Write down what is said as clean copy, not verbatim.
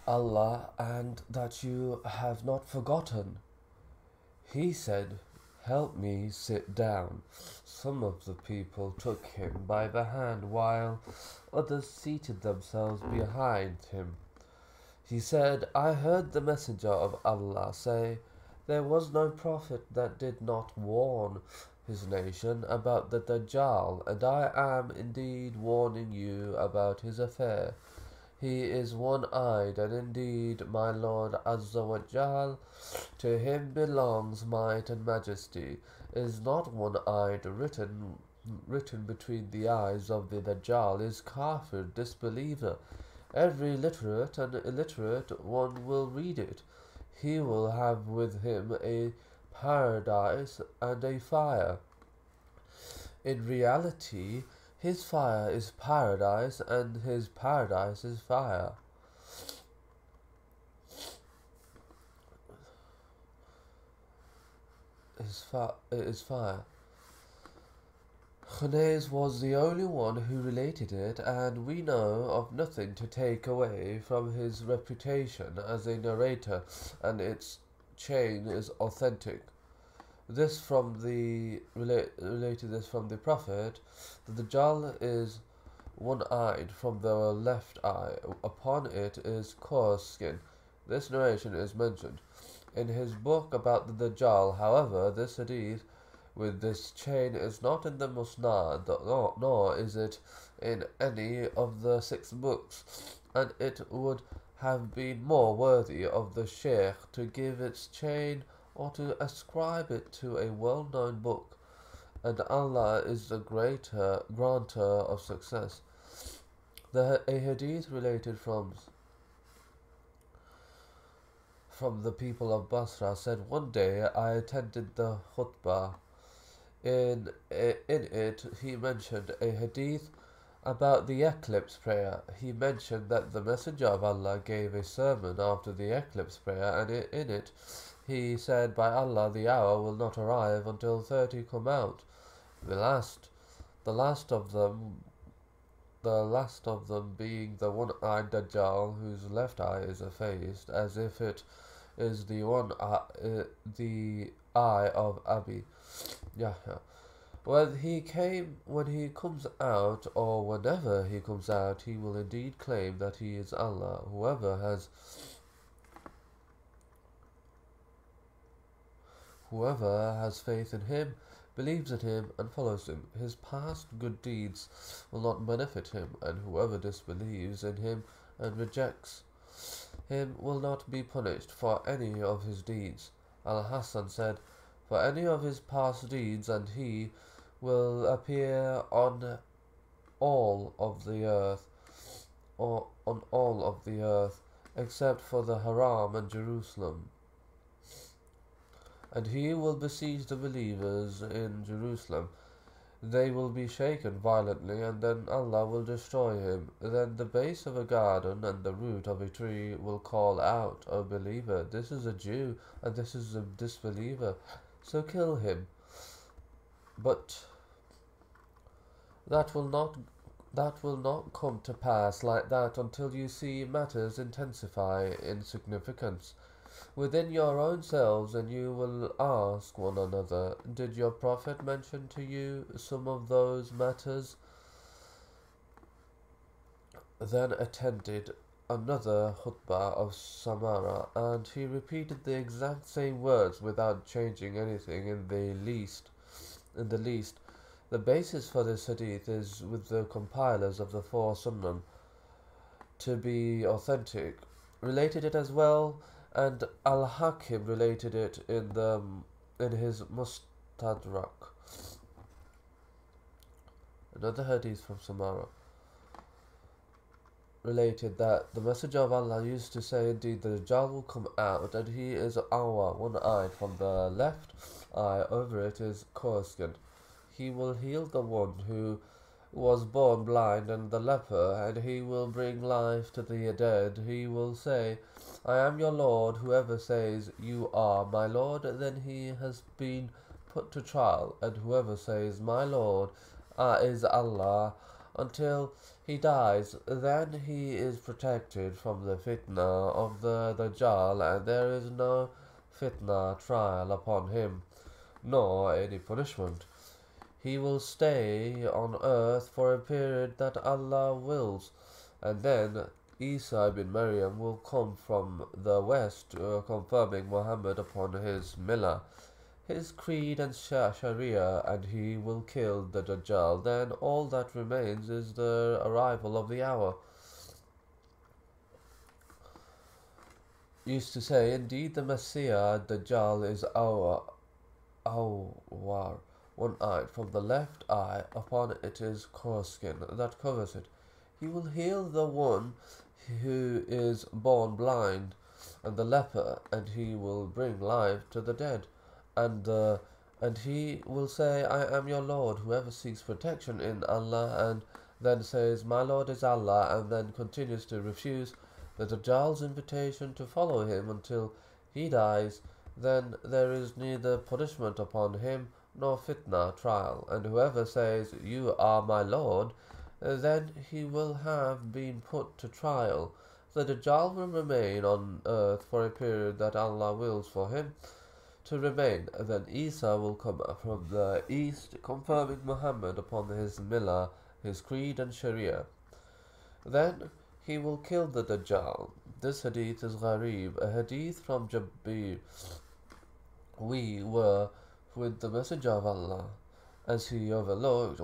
Allah, and that you have not forgotten. He said, "Help me sit down." Some of the people took him by the hand while others seated themselves behind him. He said, "I heard the Messenger of Allah say, there was no prophet that did not warn his nation about the Dajjal, and I am indeed warning you about his affair. He is one-eyed, and indeed my Lord Azza wa Jal, to him belongs might and majesty, is not one-eyed. Written between the eyes of the Dajjal is kafir, disbeliever. Every literate and illiterate one will read it. He will have with him a paradise and a fire. In reality, his fire is paradise and his paradise is fire. It is fire. Khanez was the only one who related it, and we know of nothing to take away from his reputation as a narrator, and its chain is authentic. This from the related this from the Prophet. The Dajjal is one-eyed from the left eye. Upon it is coarse skin. This narration is mentioned in his book about the Dajjal. However, this hadith with this chain is not in the Musnad, nor is it in any of the 6 books, and it would have been more worthy of the Sheikh to give its chain or to ascribe it to a well-known book, and Allah is the greater granter of success. A hadith related from the people of Basra said, one day I attended the khutbah. In it, he mentioned a hadith about the eclipse prayer. He mentioned that the Messenger of Allah gave a sermon after the eclipse prayer, and in it he said, "By Allah, the hour will not arrive until 30 come out. The last, the last of them, the last of them being the one-eyed Dajjal, whose left eye is effaced, as if it is the eye of Abi Yahya. When he comes out, or whenever he comes out, he will indeed claim that he is Allah. Whoever has faith in him, believes in him, and follows him, his past good deeds will not benefit him, and whoever disbelieves in him and rejects him will not be punished for any of his deeds." Al-Hasan said, "For any of his past deeds, and he will appear on all of the earth, or on all of the earth, except for the Haram and Jerusalem. And he will besiege the believers in Jerusalem. They will be shaken violently, and then Allah will destroy him. Then the base of a garden and the root of a tree will call out, 'O believer, this is a Jew, and this is a disbeliever, so kill him.' But that will not come to pass like that until you see matters intensify in significance within your own selves, and you will ask one another, 'Did your Prophet mention to you some of those matters?' Then attended another khutbah of Samara, and he repeated the exact same words without changing anything in the least. The basis for this hadith is with the compilers of the 4 Sunan to be authentic, related it as well, and Al-Hakim related it in his Mustadrak. Another hadith from Samara related that the Messenger of Allah used to say, "Indeed, the Dajjal will come out, and he is awar, one-eyed from the left eye. Over it is coarse-skinned. He will heal the one who was born blind and the leper, and he will bring life to the dead. He will say, 'I am your Lord.' Whoever says, 'You are my Lord,' then he has been put to trial, and whoever says, 'My Lord is Allah,' until he dies, then he is protected from the fitna of the Dajjal, and there is no fitna trial upon him, nor any punishment. He will stay on earth for a period that Allah wills, and then Isa bin Maryam will come from the west, confirming Muhammad upon his millah, his creed and sharia, and he will kill the Dajjal. Then all that remains is the arrival of the hour. Used to say, indeed, the Messiah, Dajjal, is Awar, one-eyed. From the left eye upon it is skin that covers it. He will heal the one who is born blind, and the leper, and he will bring life to the dead. And he will say, I am your Lord. Whoever seeks protection in Allah and then says, my Lord is Allah, and then continues to refuse the Dajjal's invitation to follow him until he dies, then there is neither punishment upon him nor fitna trial. And whoever says, you are my Lord, then he will have been put to trial. The Dajjal will remain on earth for a period that Allah wills for him to remain. Then Isa will come from the east, confirming Muhammad upon his millah, his creed and sharia. Then he will kill the Dajjal. This hadith is gharib, a hadith from Jabir. We were with the Messenger of Allah, as he overlooked